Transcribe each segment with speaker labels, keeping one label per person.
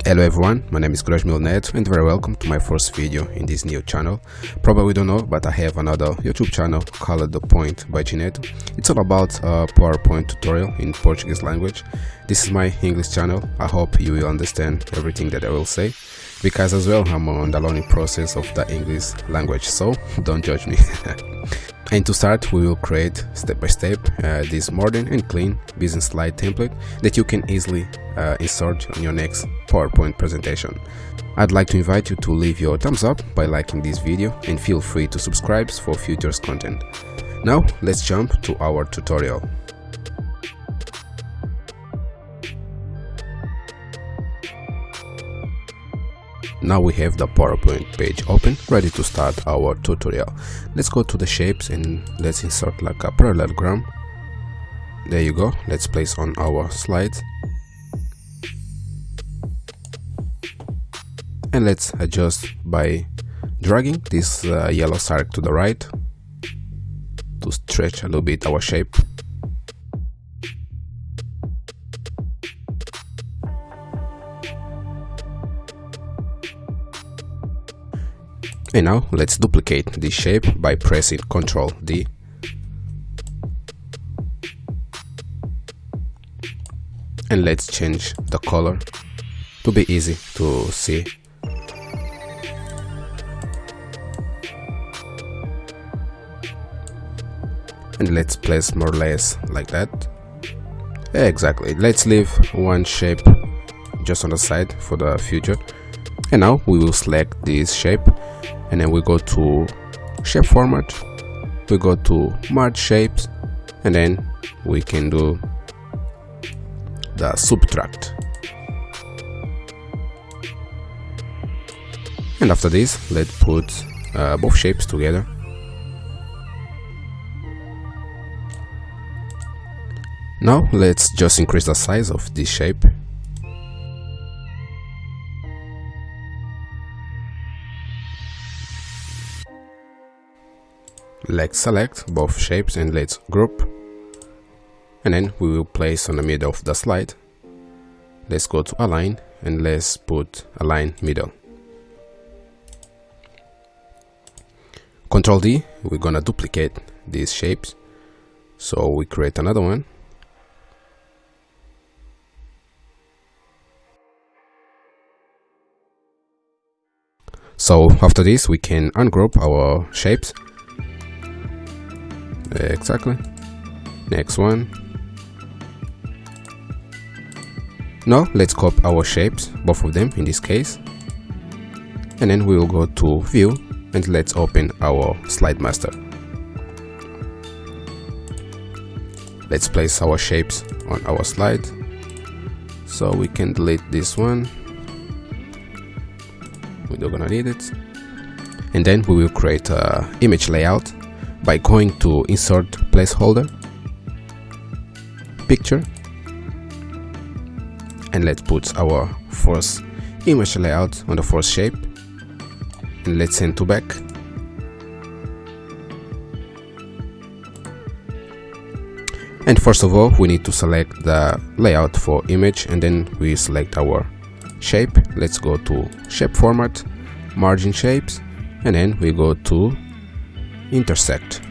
Speaker 1: Hello everyone, my name is Neto and very welcome to my first video in this new channel. Probably don't know, but I have another YouTube channel called The Point by Neto. It's all about a PowerPoint tutorial in Portuguese language. This is my English channel. I hope you will understand everything that I will say, because as well I'm on the learning process of the English language, so don't judge me. And to start, we will create step by step this modern and clean business slide template that you can easily insert on your next PowerPoint presentation. I'd like to invite you to leave your thumbs up by liking this video and feel free to subscribe for future content. Now let's jump to our tutorial. Now we have the PowerPoint page open, ready to start our tutorial. Let's go to the shapes and let's insert like a parallelogram. There you go. Let's place on our slides. And let's adjust by dragging this yellow arc to the right to stretch a little bit our shape. And now let's duplicate this shape by pressing Ctrl D. And let's change the color to be easy to see. And let's place more or less like that. Exactly. Let's leave one shape just on the side for the future. And now we will select this shape, and then we go to shape format, we go to merge shapes, and then we can do the subtract. And after this, let's put both shapes together. Now let's just increase the size of this shape. Let's select both shapes and let's group, and then we will place on the middle of the slide. Let's go to align and let's put align middle. Ctrl D, we're gonna duplicate these shapes, so we create another one. So after this we can ungroup our shapes. Exactly. Next one. Now let's copy our shapes, both of them in this case, and then we will go to view and let's open our slide master. Let's place our shapes on our slide, so we can delete this one. We don't gonna need it. And then we will create an image layout by going to insert placeholder, picture, and let's put our first image layout on the first shape, and let's send to back. And first of all, we need to select the layout for image, and then we select our shape. Let's go to shape format, margin shapes, and then we go to intersect.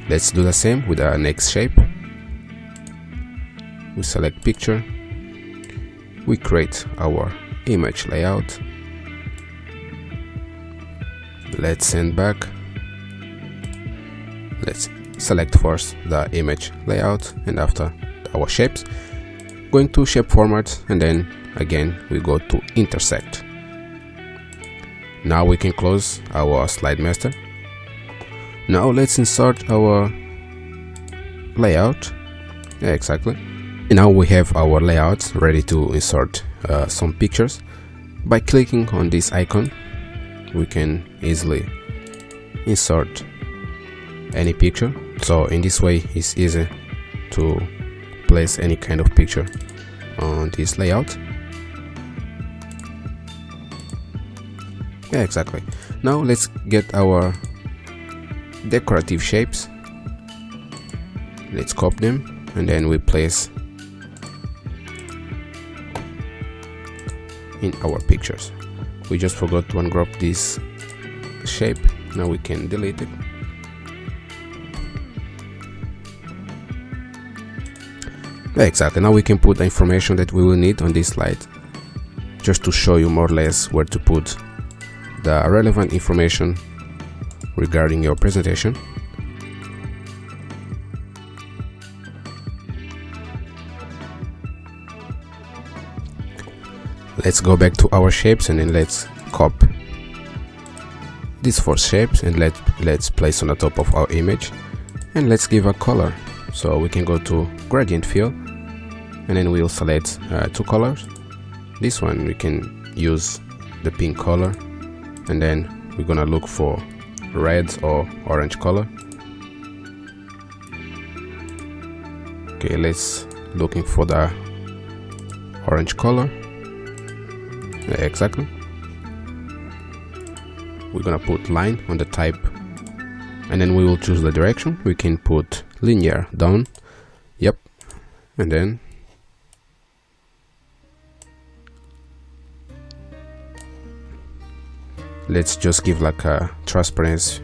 Speaker 1: Let's do the same with our next shape. We select picture, we create our image layout, let's send back, let's select first the image layout and after our shapes, going to shape format, and then again we go to intersect. Now we can close our slide master. Now let's insert our layout. Yeah, exactly. And now we have our layout ready to insert some pictures. By clicking on this icon, we can easily insert any picture. So in this way it's easy to place any kind of picture on this layout. Yeah, exactly. Now let's get our decorative shapes. Let's copy them and then we place in our pictures. We just forgot to ungroup this shape. Now we can delete it. Exactly. Now we can put the information that we will need on this slide, just to show you more or less where to put the relevant information regarding your presentation. Let's go back to our shapes and then let's copy these 4 shapes and let's place on the top of our image, and let's give a color. So we can go to gradient fill and then we'll select 2 colors. This one we can use the pink color, and then we're gonna look for red or orange color. Okay, let's looking for the orange color. Exactly. We're gonna put line on the type, and then we will choose the direction. We can put linear down. Yep. And then let's just give like a transparency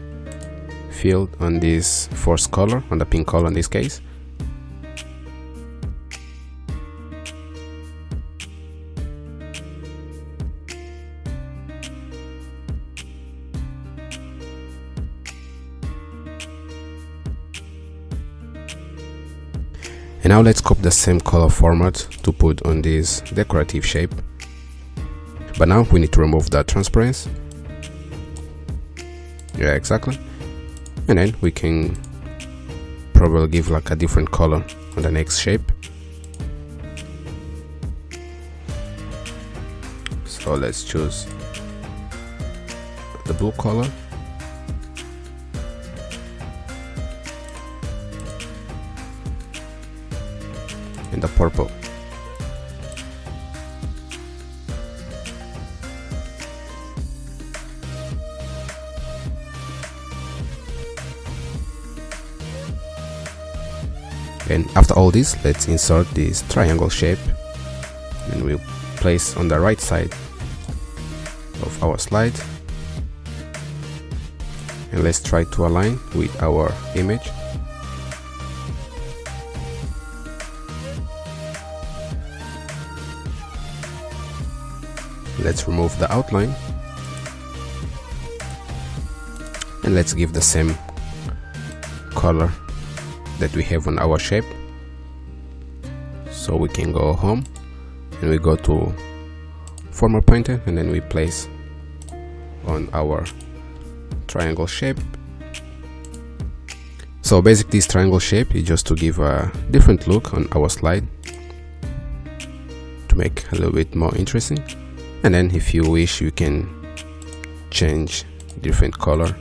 Speaker 1: field on this first color, on the pink color in this case. And now let's copy the same color format to put on this decorative shape. But now we need to remove the transparency. Yeah, exactly. And then we can probably give like a different color on the next shape. So let's choose the blue color. And the purple. And after all this, let's insert this triangle shape, and we'll place on the right side of our slide, and let's try to align with our image. Let's remove the outline and let's give the same color that we have on our shape. So we can go home and we go to format pointer, and then we place on our triangle shape. So basically this triangle shape is just to give a different look on our slide, to make a little bit more interesting. And then if you wish, you can change different color.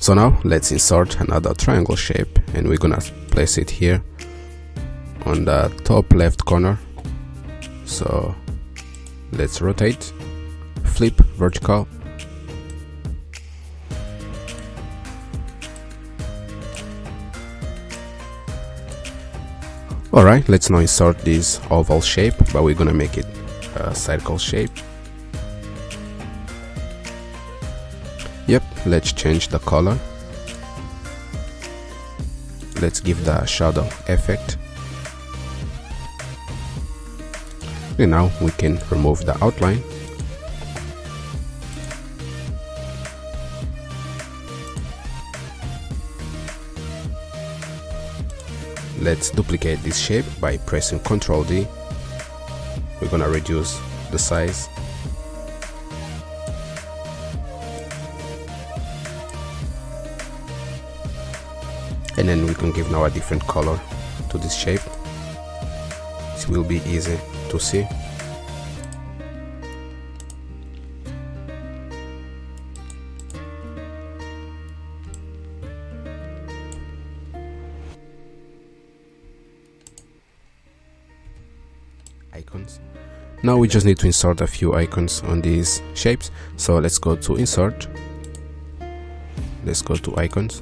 Speaker 1: So now let's insert another triangle shape, and we're gonna place it here on the top left corner. So let's rotate, flip vertical, Alright, let's now insert this oval shape, but we're gonna make it a circle shape. Yep, let's change the color. Let's give the shadow effect. And now we can remove the outline. Let's duplicate this shape by pressing Ctrl D. We're gonna reduce the size. And then we can give now a different color to this shape. It will be easy to see. icons. Now we just need to insert a few icons on these shapes. So let's go to insert, let's go to icons,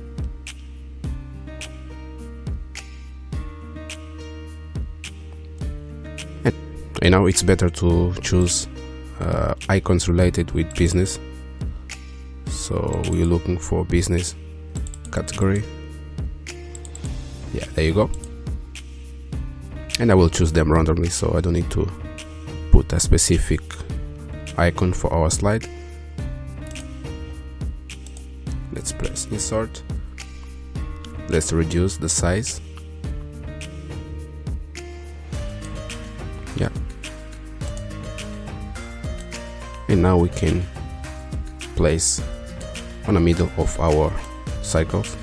Speaker 1: and now it's better to choose icons related with business. So we're looking for business category. Yeah, there you go. And I will choose them randomly, so I don't need to put a specific icon for our slide. Let's press insert. Let's reduce the size. Yeah. And now we can place on the middle of our cycles.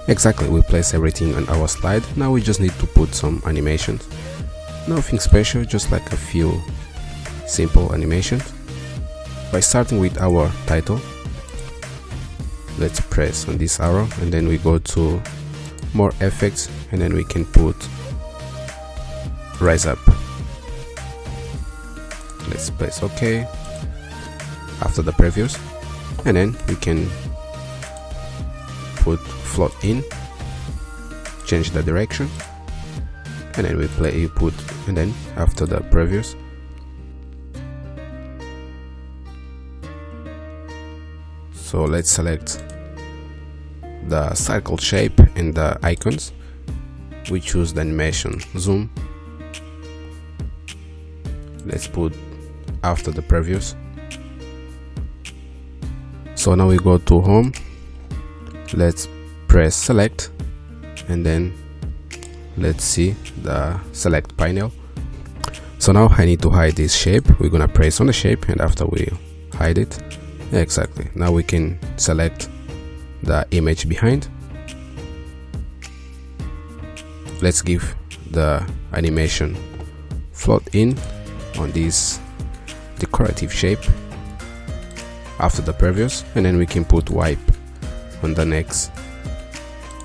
Speaker 1: Exactly, we place everything on our slide. Now we just need to put some animations. Nothing special, just like a few simple animations. By starting with our title, let's press on this arrow and then we go to more effects and then we can put rise up. Let's press OK after the previews, and then we can put float in, change the direction, and then we put and then after the previews. So let's select the circle shape and the icons. We choose the animation zoom. Let's put after the previews. So now we go to home. Let's press select and then let's see the select panel. So now I need to hide this shape. We're gonna press on the shape and after we hide it, exactly, now we can select the image behind. Let's give the animation float in on this decorative shape after the previews, and then we can put wipe on the next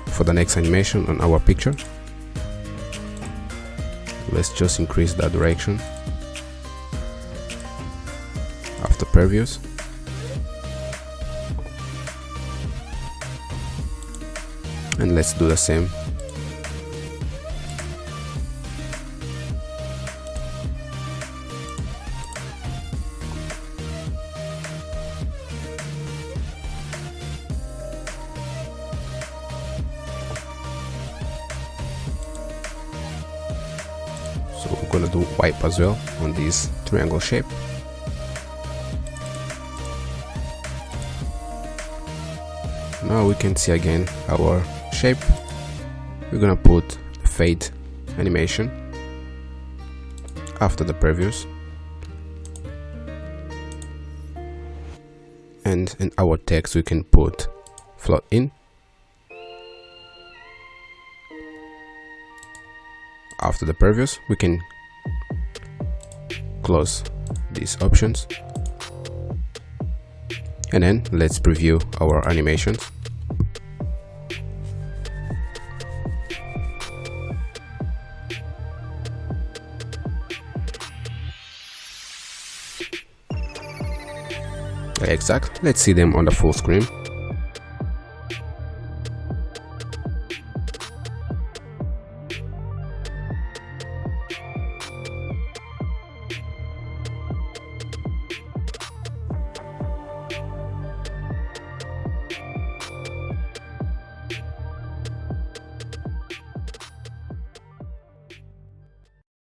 Speaker 1: for the next animation on our picture. Let's just increase the direction after previews. And let's do the same. So we're gonna do wipe as well on this triangle shape. Now we can see again our shape. We're gonna put fade animation after the previews, and in our text we can put float in after the previews. We can close these options and then let's preview our animations. Exactly, let's see them on the full screen.